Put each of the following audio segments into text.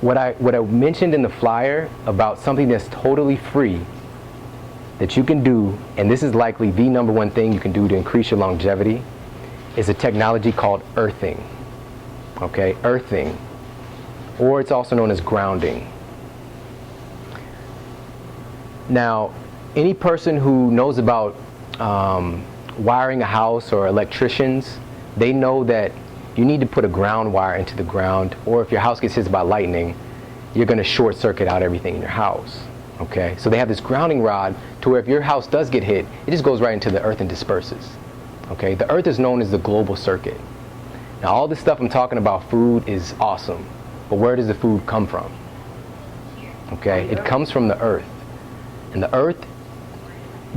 what I mentioned in the flyer about something that's totally free that you can do, and this is likely the #1 thing you can do to increase your longevity, is a technology called earthing. Okay, earthing, or it's also known as grounding. Now, any person who knows about wiring a house or electricians, they know that you need to put a ground wire into the ground, or if your house gets hit by lightning, you're going to short circuit out everything in your house. Okay, so they have this grounding rod to where if your house does get hit, it just goes right into the earth and disperses. Okay, the earth is known as the global circuit. Now, all this stuff I'm talking about, food, is awesome, but where does the food come from? Okay, it comes from the earth. And the earth,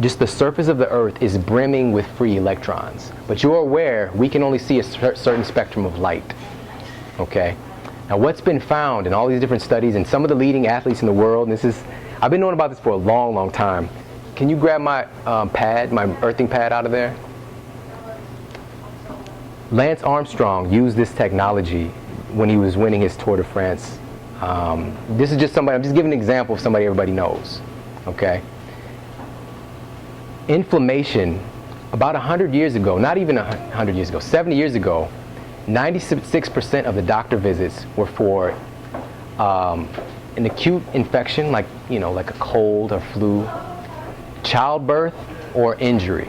just the surface of the earth, is brimming with free electrons. But you're aware we can only see a certain spectrum of light. Okay? Now, what's been found in all these different studies, and some of the leading athletes in the world, and I've been knowing about this for a long, long time. Can you grab my pad, my earthing pad out of there? Lance Armstrong used this technology when he was winning his Tour de France. This is just somebody, I'm just giving an example of somebody everybody knows. Okay? Inflammation, about 100 years ago, not even 100 years ago, 70 years ago, 96% of the doctor visits were for an acute infection, like a cold or flu, childbirth, or injury.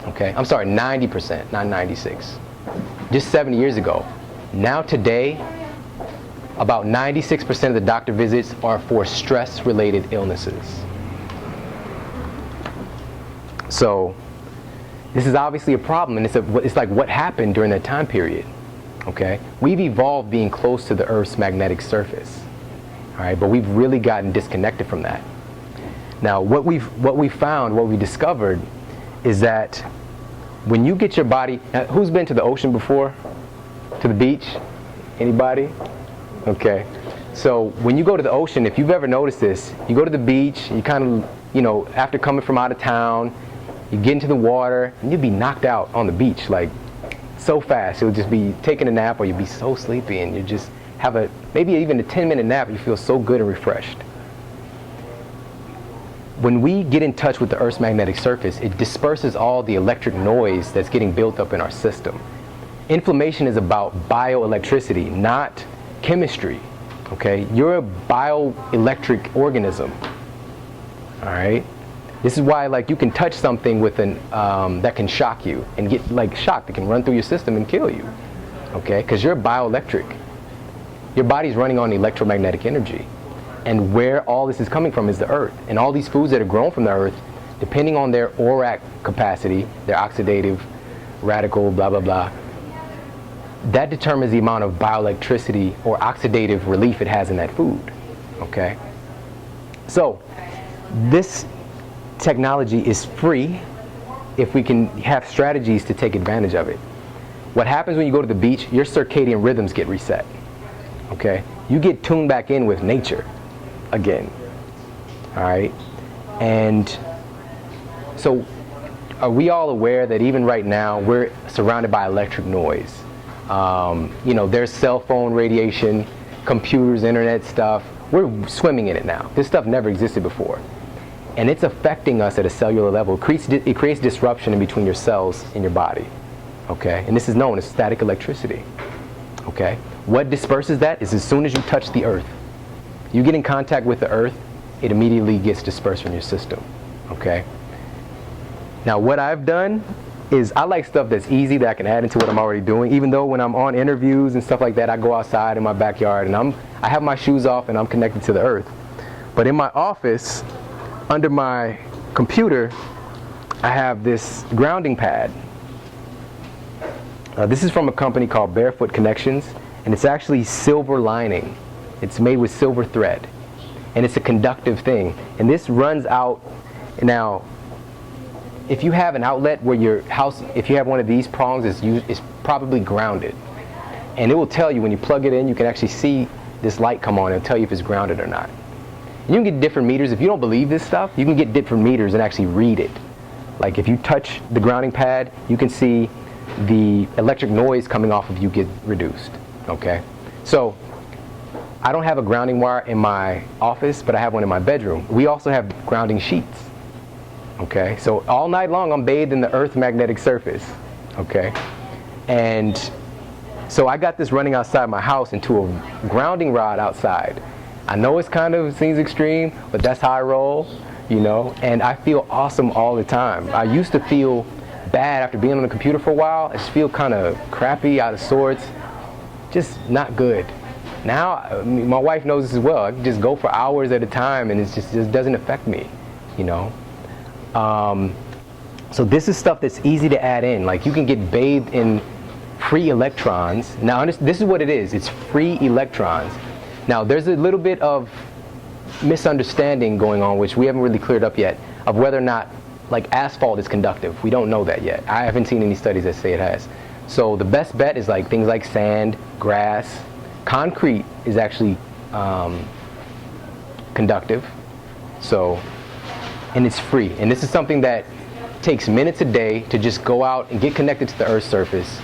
Okay, I'm sorry, 90%, not 96. Just 70 years ago. Now today, about 96% of the doctor visits are for stress-related illnesses. So this is obviously a problem, and it's like what happened during that time period. Okay, we've evolved being close to the Earth's magnetic surface. All right, but we've really gotten disconnected from that. Now, what we discovered is that when you get your body, who's been to the ocean before? To the beach? Anybody? Okay. So when you go to the ocean, if you've ever noticed this, you go to the beach, you kind of, after coming from out of town, you get into the water, and you'd be knocked out on the beach, like, so fast. You'll just be taking a nap, or you'll be so sleepy, and you just have maybe even a 10-minute nap, you feel so good and refreshed. When we get in touch with the Earth's magnetic surface, it disperses all the electric noise that's getting built up in our system. Inflammation is about bioelectricity, not chemistry. Okay? You're a bioelectric organism. All right? This is why, like, you can touch something with that can shock you and get shocked. It can run through your system and kill you. Okay? Because you're bioelectric. Your body's running on electromagnetic energy. And where all this is coming from is the earth. And all these foods that are grown from the earth, depending on their ORAC capacity, their oxidative, radical, blah, blah, blah, that determines the amount of bioelectricity or oxidative relief it has in that food. Okay? So, this technology is free if we can have strategies to take advantage of it. What happens when you go to the beach, your circadian rhythms get reset. Okay? You get tuned back in with nature again. All right? And so, are we all aware that even right now we're surrounded by electric noise? There's cell phone radiation, computers, internet stuff. We're swimming in it now. This stuff never existed before. And it's affecting us at a cellular level. It creates disruption in between your cells in your body. Okay? And this is known as static electricity. Okay? What disperses that is as soon as you touch the earth. You get in contact with the earth, it immediately gets dispersed from your system. Okay? Now, what I've done is I like stuff that's easy that I can add into what I'm already doing. Even though when I'm on interviews and stuff like that, I go outside in my backyard and I have my shoes off and I'm connected to the earth. But in my office, under my computer, I have this grounding pad. This is from a company called Barefoot Connections, and it's actually silver lining. It's made with silver thread, and it's a conductive thing. And this runs out. Now, if you have an outlet where your house, if you have one of these prongs, it's probably grounded. And it will tell you when you plug it in, you can actually see this light come on and tell you if it's grounded or not. You can get different meters. If you don't believe this stuff, you can get different meters and actually read it. Like if you touch the grounding pad, you can see the electric noise coming off of you get reduced. Okay? So I don't have a grounding wire in my office, but I have one in my bedroom. We also have grounding sheets. Okay, so all night long I'm bathed in the Earth's magnetic surface. Okay, and so I got this running outside my house into a grounding rod outside. I know it's kind of seems extreme, but that's how I roll, you know, and I feel awesome all the time. I used to feel bad after being on the computer for a while. I just feel kind of crappy, out of sorts, just not good. Now, my wife knows this as well. I can just go for hours at a time and it just doesn't affect me, you know. So this is stuff that's easy to add in. Like you can get bathed in free electrons. Now this is what it is. It's free electrons. Now there's a little bit of misunderstanding going on, which we haven't really cleared up yet, of whether or not like asphalt is conductive. We don't know that yet. I haven't seen any studies that say it has. So the best bet is like things like sand, grass. Concrete is actually conductive. So, and it's free. And this is something that takes minutes a day to just go out and get connected to the Earth's surface.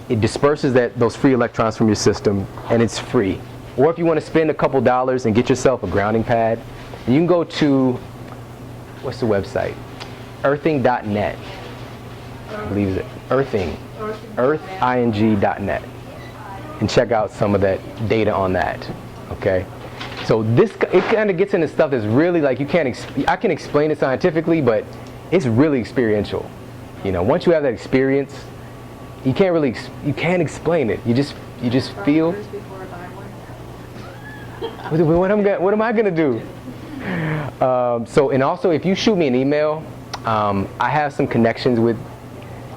It disperses those free electrons from your system, and it's free. Or if you want to spend a couple dollars and get yourself a grounding pad, you can go to, what's the website? Earthing.net. I believe it's Earthing. Earthing.net. And check out some of that data on that. Okay? So it kind of gets into stuff that's really like I can explain it scientifically, but it's really experiential. You know, once you have that experience, you can't explain it. You just feel. What am I gonna do? So, and also if you shoot me an email, I have some connections with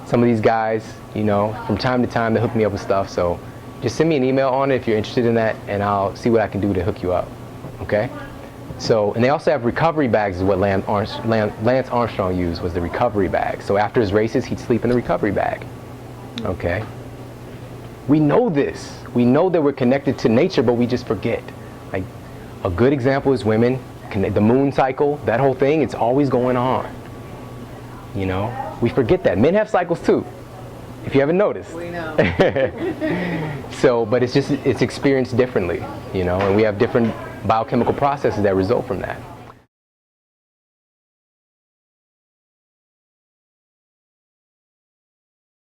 some of these guys, you know, from time to time they hook me up with stuff. So just send me an email on it if you're interested in that, and I'll see what I can do to hook you up. Okay? So, and they also have recovery bags, is what Lance Armstrong used, was the recovery bag. So after his races, he'd sleep in the recovery bag. Okay? We know this. We know that we're connected to nature, but we just forget. Like, a good example is women, the moon cycle, that whole thing, it's always going on. You know? We forget that. Men have cycles too, if you haven't noticed. We know. So, but it's experienced differently, you know, and we have different biochemical processes that result from that.